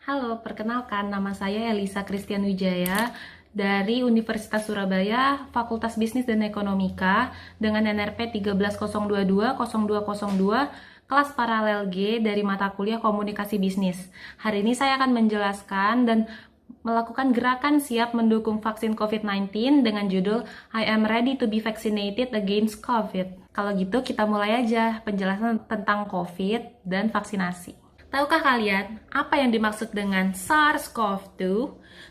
Halo, perkenalkan nama saya Elisa Christian Wijaya dari Universitas Surabaya, Fakultas Bisnis dan Ekonomika dengan NRP 13.022.0202 kelas paralel G dari mata kuliah Komunikasi Bisnis. Hari ini saya akan menjelaskan dan melakukan gerakan siap mendukung vaksin COVID-19 dengan judul I am ready to be vaccinated against COVID. Kalau gitu kita mulai aja penjelasan tentang COVID dan vaksinasi. Tahukah kalian apa yang dimaksud dengan SARS-CoV-2?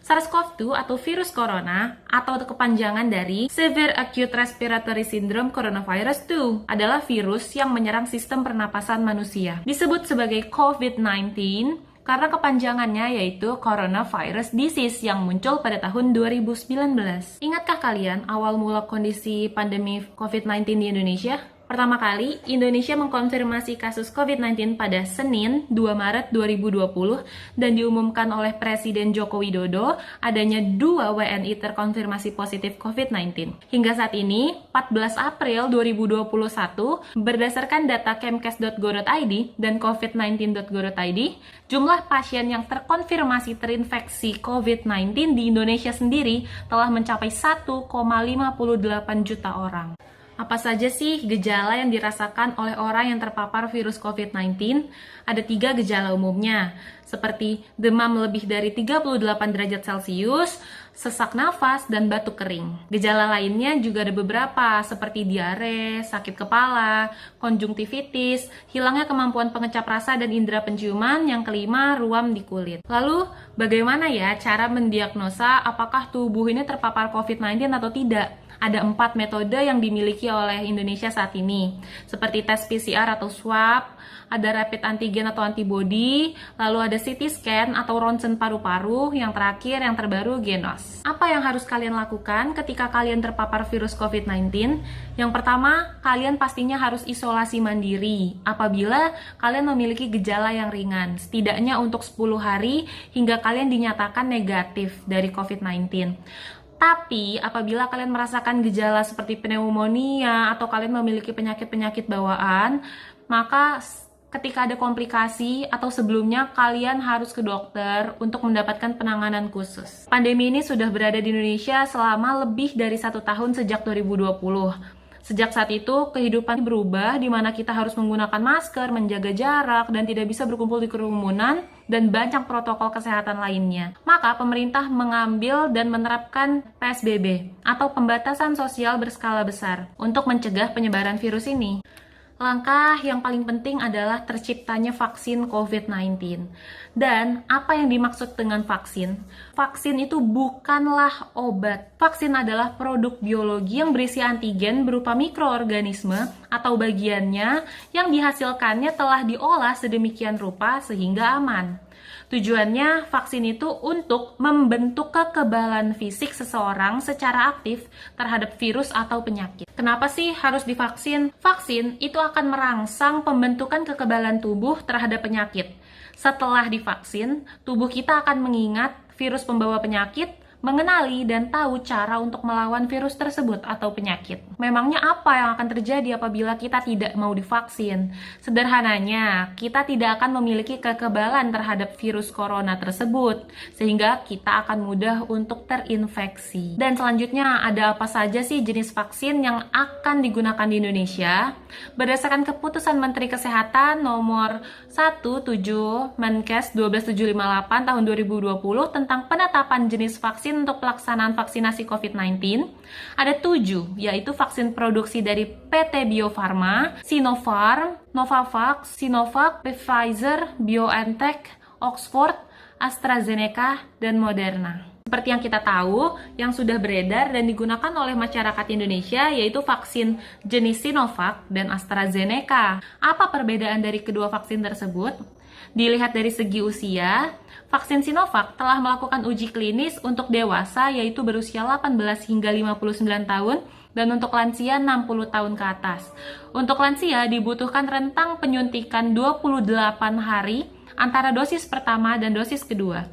SARS-CoV-2 atau virus corona atau kepanjangan dari Severe Acute Respiratory Syndrome Coronavirus 2 adalah virus yang menyerang sistem pernapasan manusia. Disebut sebagai COVID-19 karena kepanjangannya yaitu Coronavirus Disease yang muncul pada tahun 2019. Ingatkah kalian awal mula kondisi pandemi COVID-19 di Indonesia? Pertama kali, Indonesia mengkonfirmasi kasus COVID-19 pada Senin 2 Maret 2020 dan diumumkan oleh Presiden Joko Widodo adanya 2 WNI terkonfirmasi positif COVID-19. Hingga saat ini, 14 April 2021, berdasarkan data kemkes.go.id dan covid19.go.id, jumlah pasien yang terkonfirmasi terinfeksi COVID-19 di Indonesia sendiri telah mencapai 1,58 juta orang. Apa saja sih gejala yang dirasakan oleh orang yang terpapar virus COVID-19? Ada 3 gejala umumnya, seperti demam lebih dari 38 derajat Celcius, sesak nafas, dan batuk kering. Gejala lainnya juga ada beberapa, seperti diare, sakit kepala, konjungtivitis, hilangnya kemampuan pengecap rasa dan indera penciuman, yang kelima, ruam di kulit. Lalu, bagaimana ya cara mendiagnosa apakah tubuh ini terpapar COVID-19 atau tidak? Ada 4 metode yang dimiliki oleh Indonesia saat ini, seperti tes PCR atau swab, ada rapid antigen atau antibody, lalu ada CT scan atau ronsen paru-paru, yang terakhir, yang terbaru, genos. Apa yang harus kalian lakukan ketika kalian terpapar virus COVID-19? Yang pertama, kalian pastinya harus isolasi mandiri apabila kalian memiliki gejala yang ringan, setidaknya untuk 10 hari hingga kalian dinyatakan negatif dari COVID-19. Tapi apabila kalian merasakan gejala seperti pneumonia atau kalian memiliki penyakit-penyakit bawaan, maka ketika ada komplikasi atau sebelumnya kalian harus ke dokter untuk mendapatkan penanganan khusus. Pandemi ini sudah berada di Indonesia selama lebih dari 1 tahun sejak 2020. Sejak saat itu, kehidupan berubah di mana kita harus menggunakan masker, menjaga jarak, dan tidak bisa berkumpul di kerumunan, dan banyak protokol kesehatan lainnya. Maka pemerintah mengambil dan menerapkan PSBB, atau pembatasan sosial berskala besar, untuk mencegah penyebaran virus ini. Langkah yang paling penting adalah terciptanya vaksin COVID-19. Dan apa yang dimaksud dengan vaksin? Vaksin itu bukanlah obat. Vaksin adalah produk biologi yang berisi antigen berupa mikroorganisme atau bagiannya yang dihasilkannya telah diolah sedemikian rupa sehingga aman. Tujuannya, vaksin itu untuk membentuk kekebalan fisik seseorang secara aktif terhadap virus atau penyakit. Kenapa sih harus divaksin? Vaksin itu akan merangsang pembentukan kekebalan tubuh terhadap penyakit. Setelah divaksin, tubuh kita akan mengingat virus pembawa penyakit, mengenali dan tahu cara untuk melawan virus tersebut atau penyakit. Memangnya apa yang akan terjadi apabila kita tidak mau divaksin? Sederhananya, kita tidak akan memiliki kekebalan terhadap virus corona tersebut, sehingga kita akan mudah untuk terinfeksi. Dan selanjutnya, ada apa saja sih jenis vaksin yang akan digunakan di Indonesia? Berdasarkan keputusan Menteri Kesehatan nomor 17 Menkes 12758 tahun 2020 tentang penetapan jenis vaksin untuk pelaksanaan vaksinasi COVID-19, ada 7, yaitu vaksin produksi dari PT Bio Farma, Sinopharm, Novavax, Sinovac, Pfizer, BioNTech, Oxford, AstraZeneca, dan Moderna. Seperti yang kita tahu, yang sudah beredar dan digunakan oleh masyarakat Indonesia yaitu vaksin jenis Sinovac dan AstraZeneca. Apa perbedaan dari kedua vaksin tersebut? Dilihat dari segi usia, vaksin Sinovac telah melakukan uji klinis untuk dewasa yaitu berusia 18 hingga 59 tahun dan untuk lansia 60 tahun ke atas. Untuk lansia dibutuhkan rentang penyuntikan 28 hari antara dosis pertama dan dosis kedua.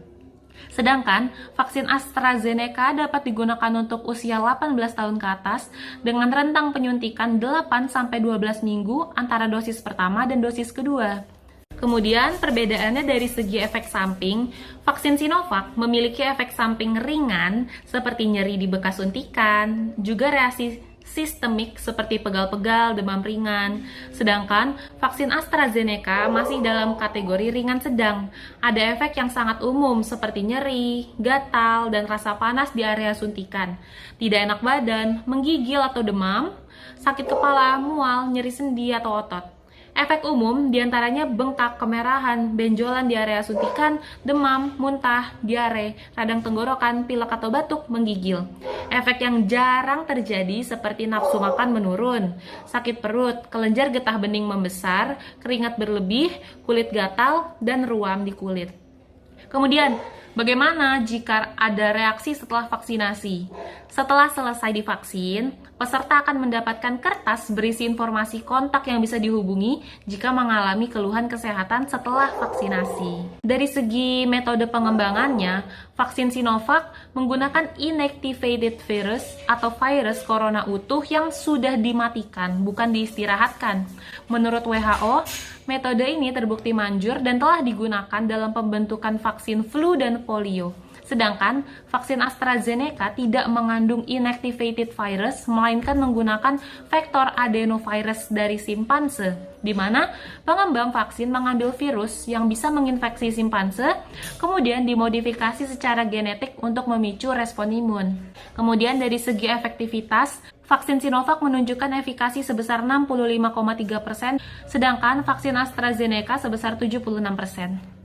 Sedangkan vaksin AstraZeneca dapat digunakan untuk usia 18 tahun ke atas dengan rentang penyuntikan 8-12 minggu antara dosis pertama dan dosis kedua. Kemudian perbedaannya dari segi efek samping, vaksin Sinovac memiliki efek samping ringan seperti nyeri di bekas suntikan, juga reaksi sistemik seperti pegal-pegal, demam ringan. Sedangkan vaksin AstraZeneca masih dalam kategori ringan sedang. Ada efek yang sangat umum seperti nyeri, gatal, dan rasa panas di area suntikan. Tidak enak badan, menggigil atau demam, sakit kepala, mual, nyeri sendi atau otot. Efek umum diantaranya bengkak, kemerahan, benjolan di area suntikan, demam, muntah, diare, radang tenggorokan, pilek atau batuk, menggigil. Efek yang jarang terjadi seperti nafsu makan menurun, sakit perut, kelenjar getah bening membesar, keringat berlebih, kulit gatal, dan ruam di kulit. Kemudian, bagaimana jika ada reaksi setelah vaksinasi? Setelah selesai divaksin, peserta akan mendapatkan kertas berisi informasi kontak yang bisa dihubungi jika mengalami keluhan kesehatan setelah vaksinasi. Dari segi metode pengembangannya, vaksin Sinovac menggunakan inactivated virus atau virus corona utuh yang sudah dimatikan, bukan diistirahatkan. Menurut WHO, metode ini terbukti manjur dan telah digunakan dalam pembentukan vaksin flu dan polio. Sedangkan vaksin AstraZeneca tidak mengandung inactivated virus, melainkan menggunakan vektor adenovirus dari simpanse, di mana pengembang vaksin mengambil virus yang bisa menginfeksi simpanse, kemudian dimodifikasi secara genetik untuk memicu respon imun. Kemudian dari segi efektivitas, vaksin Sinovac menunjukkan efikasi sebesar 65,3%, sedangkan vaksin AstraZeneca sebesar 76%.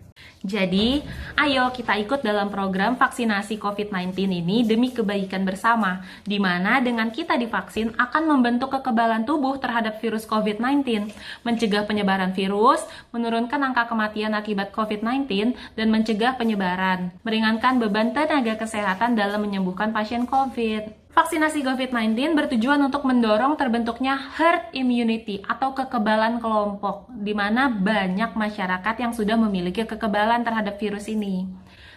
Jadi, ayo kita ikut dalam program vaksinasi COVID-19 ini demi kebaikan bersama, di mana dengan kita divaksin akan membentuk kekebalan tubuh terhadap virus COVID-19, mencegah penyebaran virus, menurunkan angka kematian akibat COVID-19, dan mencegah penyebaran, meringankan beban tenaga kesehatan dalam menyembuhkan pasien COVID. Vaksinasi COVID-19 bertujuan untuk mendorong terbentuknya herd immunity atau kekebalan kelompok, di mana banyak masyarakat yang sudah memiliki kekebalan terhadap virus ini.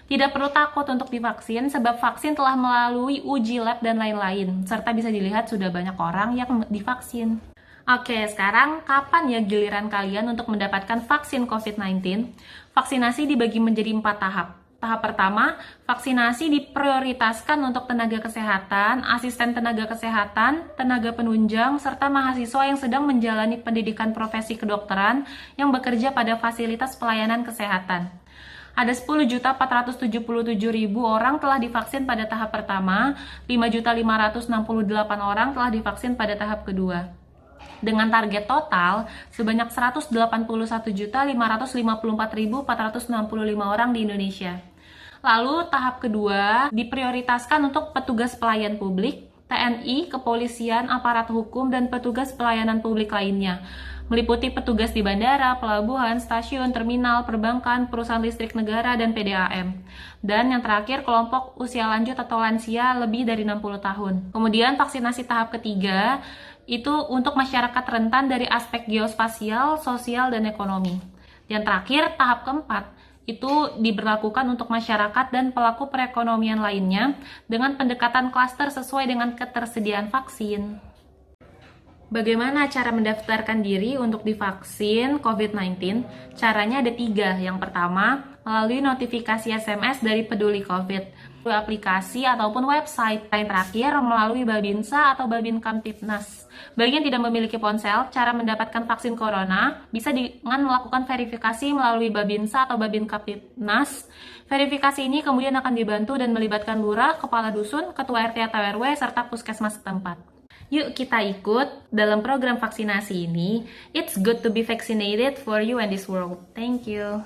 Tidak perlu takut untuk divaksin sebab vaksin telah melalui uji lab dan lain-lain, serta bisa dilihat sudah banyak orang yang divaksin. Oke, sekarang kapan ya giliran kalian untuk mendapatkan vaksin COVID-19? Vaksinasi dibagi menjadi 4 tahap. Tahap pertama, vaksinasi diprioritaskan untuk tenaga kesehatan, asisten tenaga kesehatan, tenaga penunjang, serta mahasiswa yang sedang menjalani pendidikan profesi kedokteran yang bekerja pada fasilitas pelayanan kesehatan. Ada 10.477.000 orang telah divaksin pada tahap pertama, 5.568 orang telah divaksin pada tahap kedua. Dengan target total sebanyak 181.554.465 orang di Indonesia. Lalu tahap kedua diprioritaskan untuk petugas pelayan publik, TNI, kepolisian, aparat hukum, dan petugas pelayanan publik lainnya, meliputi petugas di bandara, pelabuhan, stasiun, terminal, perbankan, perusahaan listrik negara, dan PDAM. Dan yang terakhir, kelompok usia lanjut atau lansia lebih dari 60 tahun. Kemudian vaksinasi tahap ketiga itu untuk masyarakat rentan dari aspek geospasial, sosial, dan ekonomi. Yang terakhir, tahap keempat itu diberlakukan untuk masyarakat dan pelaku perekonomian lainnya dengan pendekatan klaster sesuai dengan ketersediaan vaksin. Bagaimana cara mendaftarkan diri untuk divaksin COVID-19? Caranya ada 3. Yang pertama, melalui notifikasi SMS dari Peduli COVID, aplikasi ataupun website. Yang terakhir, melalui Babinsa atau Babin Kamtipnas. Bagi yang tidak memiliki ponsel, cara mendapatkan vaksin corona bisa dengan melakukan verifikasi melalui Babinsa atau Babin Kamtipnas. Verifikasi ini kemudian akan dibantu dan melibatkan lurah, kepala dusun, ketua RT atau RW, serta puskesmas setempat. Yuk kita ikut dalam program vaksinasi ini. It's good to be vaccinated for you and this world. Thank you.